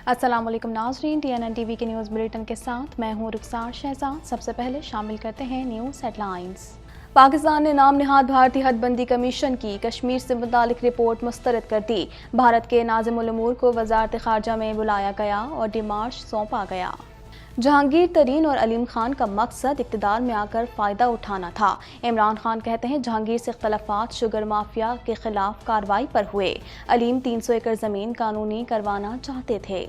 अस्सलाम वालेकुम नाज़रीन, TNN TV के न्यूज़ बुलेटिन के साथ मैं हूँ रुखसार शहजाद। सबसे पहले शामिल करते हैं न्यूज़ हेडलाइंस। पाकिस्तान ने नाम निहाद भारतीय हदबंदी कमीशन की कश्मीर से मुतालिक रिपोर्ट मुस्तरद कर दी। भारत के नाज़िमुल उमूर को वज़ारत ख़ारजा में बुलाया गया और डिमार्श सौंपा गया। जहांगीर तरीन और अलीम खान का मकसद इक़्तिदार में आकर फ़ायदा उठाना था। इमरान खान कहते हैं जहांगीर से इख्तलाफात शुगर माफिया के खिलाफ कार्रवाई पर हुए। अलीम 300 एकड़ ज़मीन कानूनी करवाना चाहते थे।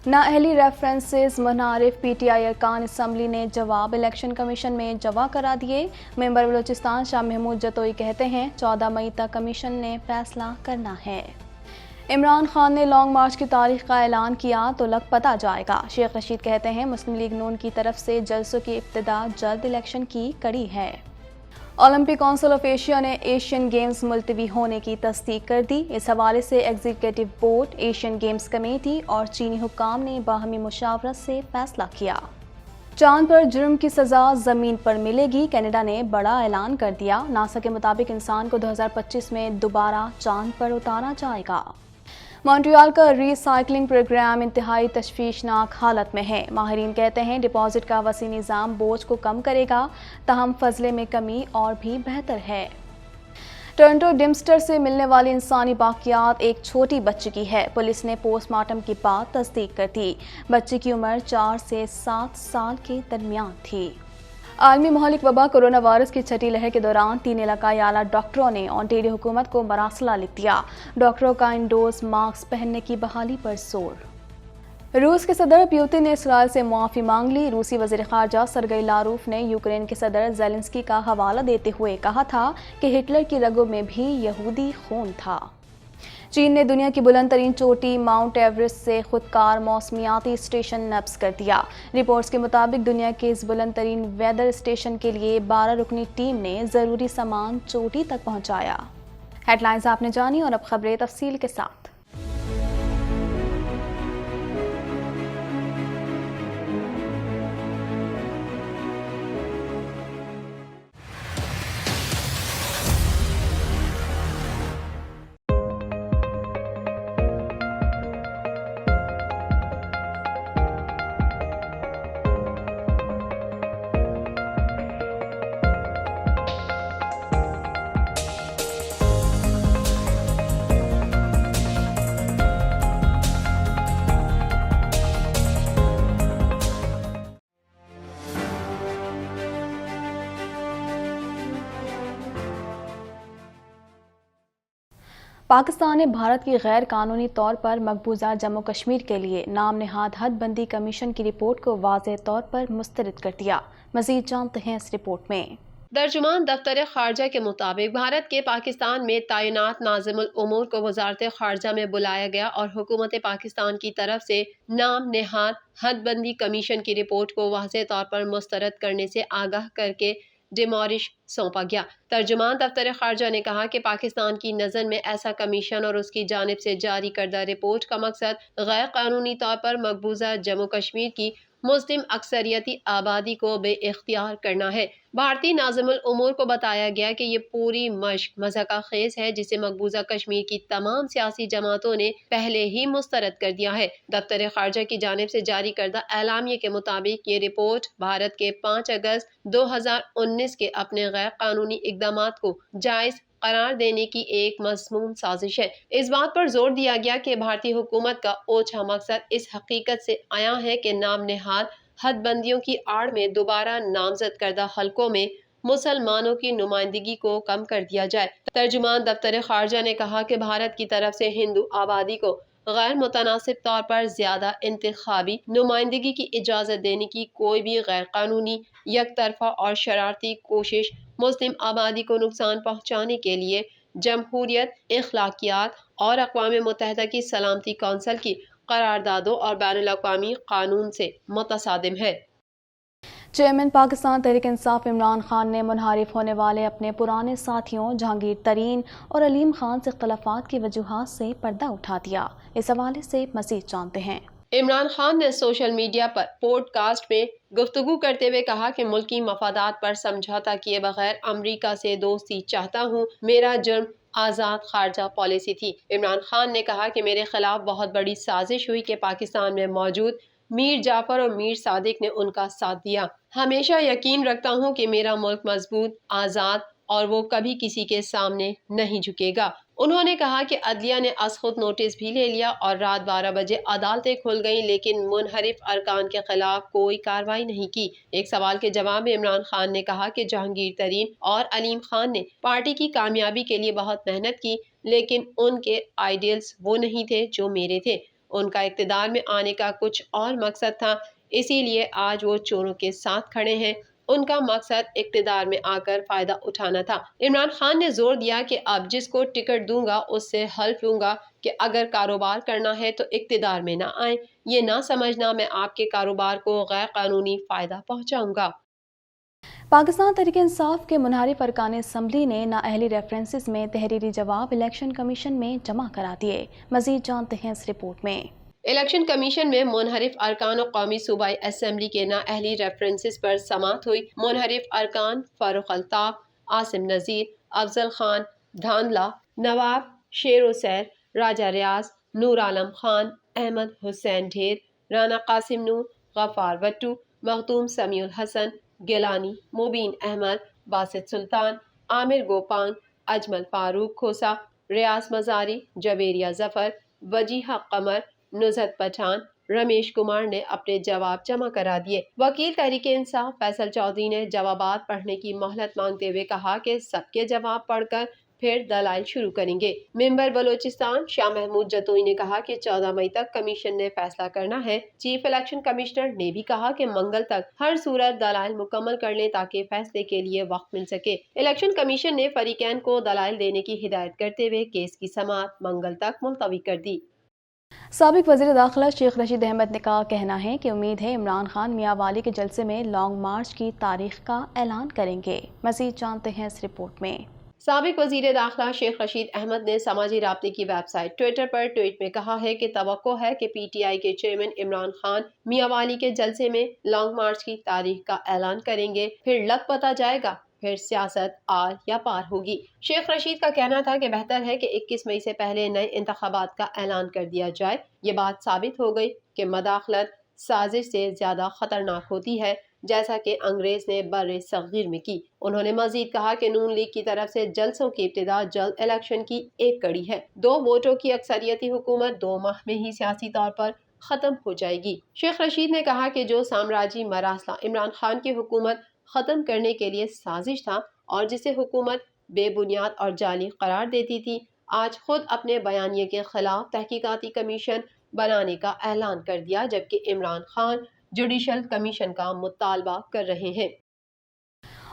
नाअहली रेफरेंसेस मुनारिफ PTI अरकान असम्बली ने जवाब इलेक्शन कमीशन में जमा करा दिए। मेंबर बलोचिस्तान शाह महमूद जतोई कहते हैं 14 मई तक कमीशन ने फैसला करना है। इमरान खान ने लॉन्ग मार्च की तारीख का ऐलान किया तो लग पता जाएगा। शेख रशीद कहते हैं मुस्लिम लीग नून की तरफ से जलसों की इब्तिदा जल्द इलेक्शन की कड़ी है। ओलंपिक काउंसिल ऑफ एशिया ने एशियन गेम्स मुलतवी होने की तस्दीक कर दी। इस हवाले से executive board, Asian games committee और चीनी हुक्काम ने बाहमी मुशावरत से फैसला किया। चांद पर जुर्म की सज़ा ज़मीन पर मिलेगी, कनाडा ने बड़ा ऐलान कर दिया। नासा के मुताबिक इंसान को 2025 में दोबारा चांद पर उतारा जाएगा। मॉन्ट्रियल का रीसाइक्लिंग प्रोग्राम इंतहाई तशवीशनाक हालत में है। माहिरीन कहते हैं डिपॉजिट का वसी निज़ाम बोझ को कम करेगा, ताहम फजले में कमी और भी बेहतर है। टोरंटो डिम्स्टर से मिलने वाली इंसानी बाकियात एक छोटी बच्ची की है। पुलिस ने पोस्टमार्टम के बाद तस्दीक कर दी। बच्ची की उम्र 4 से 7 साल के दरमियान थी। आलमी महलिक वबा कोरोना वायरस की छठी लहर के दौरान 3 इलाकाई आला डॉक्टरों ने ओंटारियो हुकूमत को मरासला लिख दिया। डॉक्टरों का इंडोर्स मास्क पहनने की बहाली पर जोर। रूस के सदर पुतिन ने इसराइल से मुआफ़ी मांग ली। रूसी वज़ीर ख़ारजा सरगई लारूफ ने यूक्रेन के सदर ज़ेलेंस्की का हवाला देते हुए कहा था कि हिटलर की रगों में भी यहूदी खून था। चीन ने दुनिया की बुलंद तरीन चोटी माउंट एवरेस्ट से खुदकार मौसमियाती स्टेशन नब्ज कर दिया। रिपोर्ट्स के मुताबिक दुनिया के इस बुलंद तरीन वेदर स्टेशन के लिए 12 रुकनी टीम ने ज़रूरी सामान चोटी तक पहुंचाया। हेडलाइंस आपने जानी और अब खबरें तफसील के साथ। पाकिस्तान ने भारत की गैर कानूनी तौर पर मकबूजा जम्मू कश्मीर के लिए नाम निहाद हदबंदी कमीशन की रिपोर्ट को वाज़ेह तौर पर मुस्तरद कर दिया। मज़ीद जानते हैं इस रिपोर्ट में। तर्जुमान दफ्तर खारजा के मुताबिक भारत के पाकिस्तान में तैनात नाज़िमुल उमूर को वज़ारत खारजा में बुलाया गया और हुकूमत पाकिस्तान की तरफ से नाम निहाद हदबंदी कमीशन की रिपोर्ट को वाज़ेह तौर पर मुस्तरद करने से आगाह करके डिमॉरिश सौंपा गया। तर्जुमान दफ्तर खारजा ने कहा कि पाकिस्तान की नज़र में ऐसा कमीशन और उसकी जानिब से जारी करदा रिपोर्ट का मकसद गैर कानूनी तौर पर मकबूजा जम्मू कश्मीर की मुस्लिम अक्सरियती आबादी को बेइख्तियार करना है। भारतीय नाज़िमुल उमूर को बताया गया कि ये पूरी मशक मज़ाक़ खेज है जिसे मकबूजा कश्मीर की तमाम सियासी जमातों ने पहले ही मुस्तरद कर दिया है। दफ्तर खारजा की जानिब से जारी करदा एलामिया के मुताबिक ये रिपोर्ट भारत के 5 अगस्त 2019 के अपने गैर कानूनी इक़दामात को जायज़ करार देने की एक मज़मून साजिश है। इस बात पर जोर दिया गया कि भारतीय हुकूमत का ओछा मकसद इस हकीकत से आया है कि नाम निहाद हदबंदियों की आड़ में दोबारा नामजद करदा हलकों में मुसलमानों की नुमाइंदगी को कम कर दिया जाए। तर्जुमान दफ्तर खारजा ने कहा कि भारत की तरफ से हिंदू आबादी को गैर मुतनासिब तौर पर ज्यादा इंतखाबी नुमाइंदगी की इजाज़त देने की कोई भी गैर कानूनी, यकतरफा और शरारती कोशिश मुस्लिम आबादी को नुकसान पहुँचाने के लिए जमहूरियत, इखलाकियात और अक़वाम मुत्तहिदा की सलामती कौंसिल की करारदादों और बैनुल अक़वामी कानून से मुतसादिम है। चेयरमैन पाकिस्तान तहरीक इंसाफ इमरान खान ने मुनहरिफ होने वाले अपने पुराने साथियों जहांगीर तरीन और अलीम खान से इख्तलाफात की वजूहात से पर्दा उठा दिया। इस हवाले से मज़ीद जानते हैं। عمران خان نے سوشل میڈیا پر پوڈ کاسٹ میں گفتگو کرتے ہوئے کہا کہ ملکی مفادات پر سمجھوتا کیے بغیر امریکہ سے دوستی چاہتا ہوں، میرا جرم آزاد خارجہ پالیسی تھی۔ عمران خان نے کہا کہ میرے خلاف بہت بڑی سازش ہوئی کہ پاکستان میں موجود میر جعفر اور میر صادق نے ان کا ساتھ دیا۔ ہمیشہ یقین رکھتا ہوں کہ میرا ملک مضبوط، آزاد اور وہ کبھی کسی کے سامنے نہیں جھکے گا۔ انہوں نے کہا کہ عدلیہ نے از خود نوٹس بھی لے لیا اور رات 12 بجے عدالتیں کھل گئیں، لیکن منحرف ارکان کے خلاف کوئی کارروائی نہیں کی۔ ایک سوال کے جواب میں عمران خان نے کہا کہ جہانگیر ترین اور علیم خان نے پارٹی کی کامیابی کے لیے بہت محنت کی، لیکن ان کے آئیڈیلز وہ نہیں تھے جو میرے تھے۔ ان کا اقتدار میں آنے کا کچھ اور مقصد تھا، اسی لیے آج وہ چوروں کے ساتھ کھڑے ہیں۔ ان کا مقصد اقتدار میں آ کر فائدہ اٹھانا تھا۔ عمران خان نے زور دیا کہ اب جس کو ٹکٹ دوں گا اس سے حلف لوں گا کہ اگر کاروبار کرنا ہے تو اقتدار میں نہ آئیں، یہ نہ سمجھنا میں آپ کے کاروبار کو غیر قانونی فائدہ پہنچاؤں گا۔ پاکستان تحریک انصاف کے منحرف ارکان اسمبلی نے نااہلی ریفرنسز میں تحریری جواب الیکشن کمیشن میں جمع کرا دیے۔ مزید جانتے ہیں اس رپورٹ میں۔ الیکشن کمیشن میں منحرف ارکان اور قومی صوبائی اسمبلی کے نااہلی ریفرنسز پر سماعت ہوئی۔ منحرف ارکان فاروق الطاف، عاصم نذیر، افضل خان دھاندلا، نواب شیر وسیر، راجہ ریاض، نور عالم خان، احمد حسین ڈھیر، رانا قاسم نور، غفار وٹو، مخدوم سمیع الحسن، گیلانی، مبین احمد، باسط سلطان، عامر گوپانگ، اجمل فاروق کھوسا، ریاض مزاری، جویریہ ظفر، وجیہہ قمر، نزہت پٹھان، رمیش کمار نے اپنے جواب جمع کرا دیے۔ وکیل تحریک انصاف فیصل چودھری نے جوابات پڑھنے کی مہلت مانگتے ہوئے کہا کہ سب کے جواب پڑھ کر پھر دلائل شروع کریں گے۔ ممبر بلوچستان شاہ محمود جتوئی نے کہا کہ 14 مئی تک کمیشن نے فیصلہ کرنا ہے۔ چیف الیکشن کمشنر نے بھی کہا کہ منگل تک ہر صورت دلائل مکمل کر لیں تاکہ فیصلے کے لیے وقت مل سکے۔ الیکشن کمیشن نے فریقین کو دلائل دینے کی ہدایت کرتے ہوئے کیس کی سماعت منگل تک ملتوی کر دی۔ سابق وزیر داخلہ شیخ رشید احمد نے کا کہنا ہے کہ امید ہے عمران خان میاں والی کے جلسے میں لانگ مارچ کی تاریخ کا اعلان کریں گے۔ مزید جانتے ہیں اس رپورٹ میں۔ سابق وزیر داخلہ شیخ رشید احمد نے سماجی رابطے کی ویب سائٹ ٹویٹر پر ٹویٹ میں کہا ہے کہ توقع ہے کہ پی ٹی آئی کے چیئرمین عمران خان میاں والی کے جلسے میں لانگ مارچ کی تاریخ کا اعلان کریں گے، پھر لگ پتہ جائے گا، پھر سیاست آر یا پار ہوگی۔ شیخ رشید کا کہنا تھا کہ بہتر ہے کہ 21 مئی سے پہلے نئے انتخابات کا اعلان کر دیا جائے۔ یہ بات ثابت ہو گئی کہ مداخلت سازش سے زیادہ خطرناک ہوتی ہے، جیسا کہ انگریز نے بر صغیر میں کی۔ انہوں نے مزید کہا کہ نون لیگ کی طرف سے جلسوں کی ابتدا جلد الیکشن کی ایک کڑی ہے۔ 2 ووٹوں کی اکثریتی حکومت 2 ماہ میں ہی سیاسی طور پر ختم ہو جائے گی۔ شیخ رشید نے کہا کہ جو سامراجی مراسلہ عمران خان کی حکومت ختم کرنے کے لیے سازش تھا اور جسے حکومت بے بنیاد اور جعلی قرار دیتی تھی، آج خود اپنے بیانیے کے خلاف تحقیقاتی کمیشن بنانے کا اعلان کر دیا، جبکہ عمران خان جوڈیشل کمیشن کا مطالبہ کر رہے ہیں۔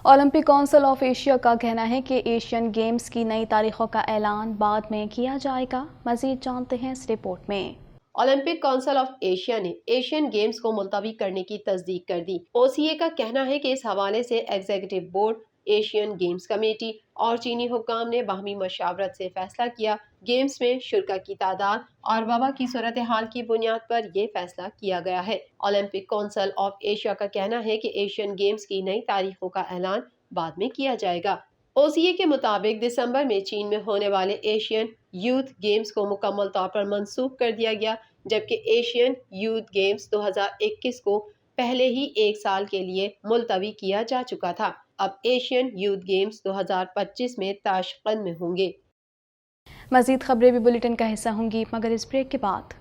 اولمپک کونسل آف ایشیا کا کہنا ہے کہ ایشین گیمز کی نئی تاریخوں کا اعلان بعد میں کیا جائے گا۔ مزید جانتے ہیں اس رپورٹ میں۔ اولمپک کونسل آف ایشیا نے ایشین گیمز کو ملتوی کرنے کی تصدیق کر دی۔ او سی اے کا کہنا ہے کہ اس حوالے سے executive board, Asian games committee اور چینی حکام نے باہمی مشاورت سے فیصلہ کیا۔ گیمز میں شرکا کی تعداد اور وبا کی صورتحال کی بنیاد پر یہ فیصلہ کیا گیا ہے۔ اولمپک کونسل آف ایشیا کا کہنا ہے کہ ایشین گیمز کی نئی تاریخوں کا اعلان بعد میں کیا جائے گا۔ او سی اے کے مطابق دسمبر میں چین میں ہونے والے ایشین یوتھ گیمز کو مکمل طور پر منسوخ کر دیا گیا، جبکہ ایشین یوتھ گیمز 2021 کو پہلے ہی 1 سال کے لیے ملتوی کیا جا چکا تھا۔ اب ایشین یوتھ گیمز 2025 میں تاشقند میں ہوں گے۔ مزید خبریں بھی بلیٹن کا حصہ ہوں گی، مگر اس بریک کے بعد۔